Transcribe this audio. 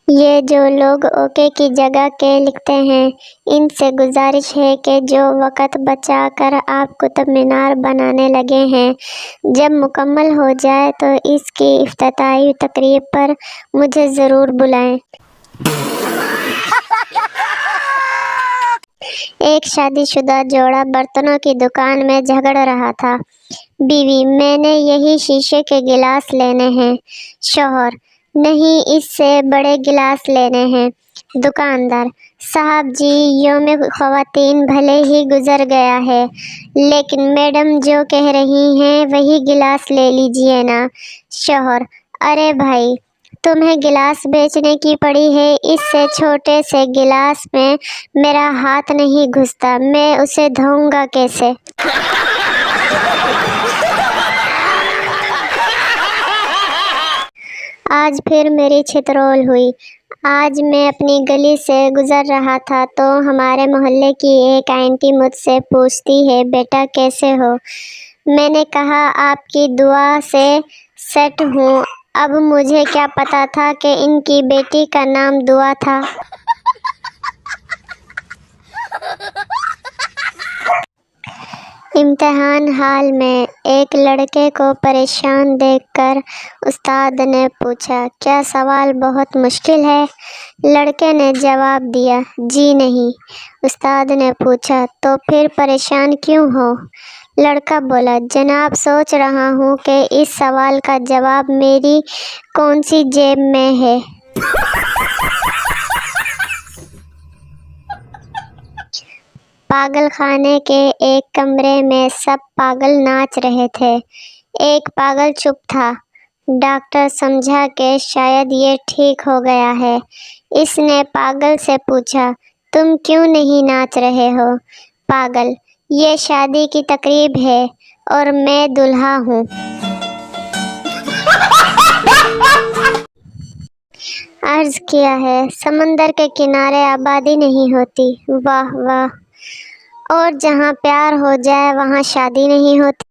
یہ جو لوگ اوکے کی جگہ کے لکھتے ہیں، ان سے گزارش ہے کہ جو وقت بچا کر آپ قطب مینار بنانے لگے ہیں، جب مکمل ہو جائے تو اس کی افتتاحی تقریب پر مجھے ضرور بلائیں۔ ایک شادی شدہ جوڑا برتنوں کی دکان میں جھگڑ رہا تھا۔ بیوی: میں نے یہی شیشے کے گلاس لینے ہیں۔ شوہر: نہیں، اس سے بڑے گلاس لینے ہیں۔ دکاندار: صاحب جی، یوم خواتین بھلے ہی گزر گیا ہے، لیکن میڈم جو کہہ رہی ہیں وہی گلاس لے لیجیے نا۔ شوہر: ارے بھائی، تمہیں گلاس بیچنے کی پڑی ہے، اس سے چھوٹے سے گلاس میں میرا ہاتھ نہیں گھستا، میں اسے دھوؤں گا کیسے؟ آج پھر میری چھترول ہوئی۔ آج میں اپنی گلی سے گزر رہا تھا تو ہمارے محلے کی ایک آنٹی مجھ سے پوچھتی ہے، بیٹا کیسے ہو؟ میں نے کہا، آپ کی دعا سے سیٹ ہوں۔ اب مجھے کیا پتا تھا کہ ان کی بیٹی کا نام دعا تھا۔ امتحان ہال میں ایک لڑکے کو پریشان دیکھ کر استاد نے پوچھا، کیا سوال بہت مشکل ہے؟ لڑکے نے جواب دیا، جی نہیں۔ استاد نے پوچھا، تو پھر پریشان کیوں ہو؟ لڑکا بولا، جناب سوچ رہا ہوں کہ اس سوال کا جواب میری کون سی جیب میں ہے۔ پاگل خانے کے ایک کمرے میں سب پاگل ناچ رہے تھے۔ ایک پاگل چپ تھا۔ ڈاکٹر سمجھا کہ شاید یہ ٹھیک ہو گیا ہے۔ اس نے پاگل سے پوچھا، تم کیوں نہیں ناچ رہے ہو؟ پاگل: یہ شادی کی تقریب ہے اور میں دولہا ہوں۔ عرض کیا ہے، سمندر کے کنارے آبادی نہیں ہوتی۔ واہ واہ! اور جہاں پیار ہو جائے وہاں شادی نہیں ہوتی۔